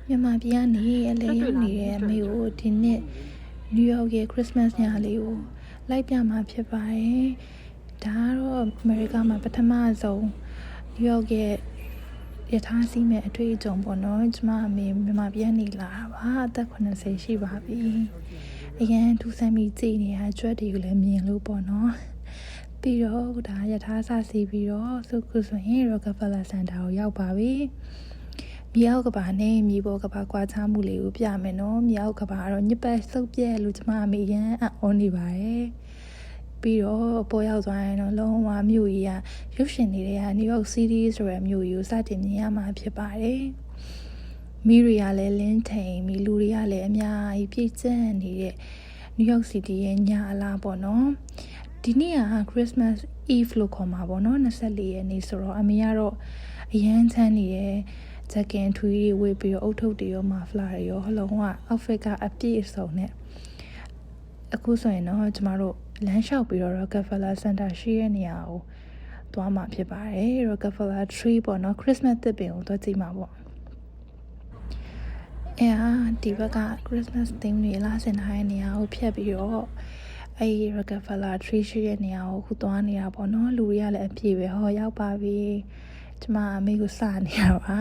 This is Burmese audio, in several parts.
မြန်မာပြည်ကနေအလဲရောက်နေတဲ့အမေကိုဒီနှစ်နယူးယောက်ရဲ့ခရစ်စမတ်ညလေးကိုလိုက်ပြမှာဖြစ်ပါတယ်။ဒါကတော့အမေရိကမှာပထမဆုံးနယူးယောက်ရဲ့ရထားစီးမဲ့အတွေ့အကြုံပေါ့နော်။ကျမအမေမြန်မာပြည်ကနေလာတာပါအသက်80ရှိပါပြီ။အရင်ထူးဆန်းပြီးကြည်နေတာကြွက်တွေကိုလည်းမြင်လို့ပေါ့နော်။ပြီးတော့ဒါရထားစစီးပြီးတော့ခုဆိုရင် Rockefeller Center ကိုရောက်ပါပြီ။မြေအောက်ကဘာနဲ့မြေပေါ်ကဘာကွာခြားမှုလေးကိုပြမယ်နော်မြေအောက်ကဘာကတော့ညစ်ပတ်စုပ်ပြက်လို့ကျမအမေရန်အော်နေပါတယ်ပြီးတော့ပေါ်ရောက်သွားရင်တော့လုံးဝမြို့ကြီးကရုပ်ရှင်တွေက New York City ဆိုတဲ့မြို့ကြီးကိုစတင်မြင်ရမှာဖြစ်ပါတယ်မိတွေကလည်းလင်းထိန်မိလူတွေကလည်းအများကြီးပြည့်ကျက်နေတဲ့ New York City ရဲ့ညအလားပေါ့နော်ဒီနေ့က Christmas Eve လို့ခေါ်မှာပေါ့နော်24ရက်နေ့ဆိုတော့အမေကတော့အရန်ချမ်းနေရဲ့ဂျက်ကင်ထွေးတွေဝေးပြီးတော့အုတ်ထုပ်တွေရောမာဖလာတွေရောဟလုံးကအောက်ဖစ်ကအပြည့်အစုံနဲ့အခုဆိုရင်တော့ကျမတို့လမ်းလျှောက်ပြီးတော့ Rockefeller Center ရှိတဲ့နေရာကိုသွားမှာဖြစ်ပါတယ် Rockefeller Tree ပေါ့နော် Christmas သစ်ပင်ကိုသွားကြည့်မှာပေါ့ဒီဘက်က Christmas theme တွေလာဆင်ထားတဲ့နေရာကိုဖြတ်ပြီးတော့Rockefeller Tree ရှိတဲ့နေရာကိုခုသွားနေတာပေါ့နော်လူတွေကလည်းအပြည့်ပဲဟောရောက်ပါပြီကျမအမေကိုစနေရပါ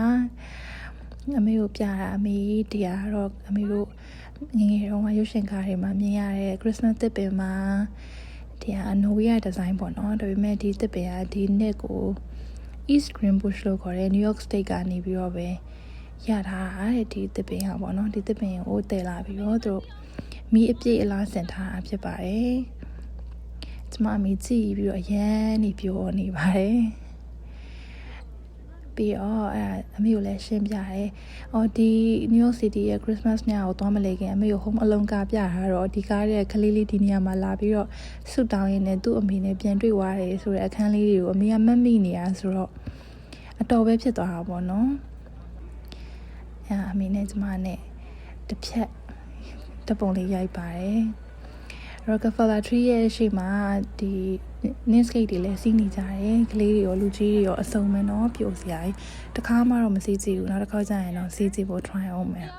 အမေကိုပြတာအမေတရားတော့အမေတို့ငငယ်တော့ရုပ်ရှင်ကားတွေမှာမြင်ရတဲ့ Christmas သစ်ပင်မှာတရားအနိုဝီယာဒီဇိုင်းပေါ့နော်ဒါပေမဲ့ဒီသစ်ပင်ကဒီနှစ်ကို East Green Bush လို့ခေါ်တဲ့ New York State ကနေပြီးတော့ပဲရထားတဲ့ဒီသစ်ပင်ဟာပေါ့နော်ဒီသစ်ပင်ကိုတည်လာပြီးတော့သူတို့မီးအပြည့်အလားဆင်ထားတာဖြစ်ပါတယ်ကျမအမေကြည့်ပြီးတော့အရန်နေပြောနေပါတယ်ပြီးတော့အမေကိုလည်းရှင်းပြတယ်။ဒီ New York City ရဲ့ Christmas ညကိုသွားမလဲခင်အမေကို Home Alone ကားပြထားတော့ဒီကားရဲ့ကလေးလေးဒီနေရာမှာလာပြီးတော့ဆူတောင်းရင်းနဲ့သူ့အမေနဲ့ပြန်တွေ့သွားတယ်ဆိုတဲ့အခန်းလေးတွေကိုအမေကမတ်မိနေတာဆိုတော့အတော်ပဲဖြစ်သွားတာပေါ့နော်။အမေနဲ့ကျမနဲ့တစ်ဖြတ်တပုံလေးရိုက်ပါတယ်။ Rockefeller Tree ရဲ့ရှေ့မှာဒီ Netscape တွေလည်းစီးနေကြတယ်ကလေးတွေရောလူကြီးတွေရောအစုံပဲเนาะပျော်စရာကြီးတခါမှတော့မစီးကြည့်ဘူးနောက်တစ်ခါကျရင်တော့စီးကြည့်ဖို့ try အောင်မယ်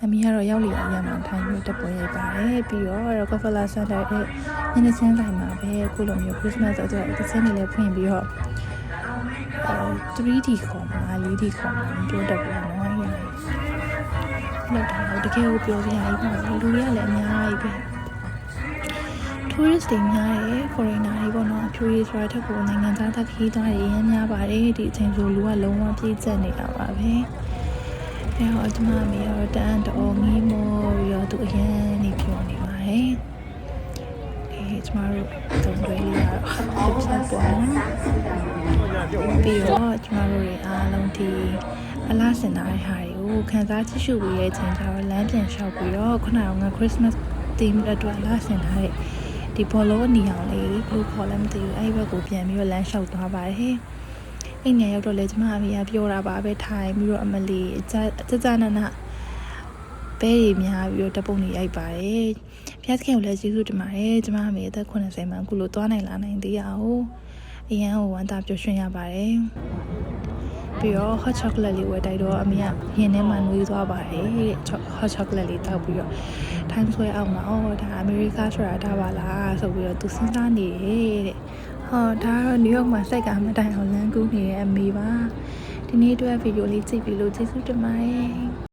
အမေကတော့ရောက်လီအရမှာထိုင်ပြီးတက်ပွဲရိုက်ပါတယ်ပြီးတော့ Rockefeller Center ရဲ့ညနေချင်းဆိုင်မှာပဲအခုလိုမျိုး Christmas ဆိုတော့ဒီချင်းတွေလည်းဖွင့်ပြီးတော့3D ခေါ်မှာ 4D ခေါ်မှာပြောတတ်ပါတော့လောက်တာတကယ်ကိုပြောစရာကြီးပါလူတွေကလည်းအများကြီးပဲ tourist တွေများတယ် foreigner တွေပေါ့နော်အဖြူရေးဆိုတာထက်ကိုနိုင်ငံသားသက်ခီးသွားတွေရမ်းများပါတယ်ဒီအချိန်ဆိုလူကလုံးဝပြည့်ကျက်နေတာပါပဲအဲတော့ကျမအမေရောတန်းတော်ငီးမောပြီးတော့သူအရန်နေပြောနေပါတယ်ကျမတို့သုံးတွဲလေးကတော့တစ်ချက်ပေါ့နော်ပြီးတော့ကျမတို့တွေအားလုံးဒီအလားစင်သားတဲ့ဟာတွေကိုခန်းစားကြည့်ရှုပြီးရဲ့ချိန်ကျတော့လမ်းပြန်လျှောက်ပြီးတော့ခုနက Christmas theme အတွက်အလားစင်ထားတဲ့ဒီဘောလုံးအနီအောင်လေးဘလို့ခေါ်လဲမသိဘူးအဲ့ဘက်ကိုပြန်ပြီးတော့လမ်းလျှောက်သွားပါတယ်အဲ့ညရောက်တော့လေကျမအမေကပြောတာပါပဲထိုင်ပြီးတော့အမလီကြနနပဲရီများပြီးတော့တပုံနေရိုက်ပါတယ်ဖျက်ခင်ကိုလည်းကျေးဇူးတင်ပါတယ်ကျမအမေအသက်80မှအခုလိုသွားနိုင်လာနိုင်သေးရအောင်အရန်ကိုဝမ်းသာပျော်ရွှင်ရပါတယ်ပြီးတော့ hot chocolate လေးဝယ်တိုက်တော့အမေကရင်ထဲမှာနှွေးသွားပါတယ်တဲ့ hot chocolate လေးတောက်ပြီးတော့ time square အောက်မှာဒါအမေရိကဆိုတာဒါပါလားဆိုပြီးတော့သူစဉ်းစားနေတယ်တဲ့ဒါကတော့ New York မှာစိုက်ကမတိုင်အောင်လမ်းကူးနေတဲ့အမေပါဒီနေ့အတွက်ဗီဒီယိုလေးကြည့်ပြီးလို့ကျေးဇူးတင်ပါတယ်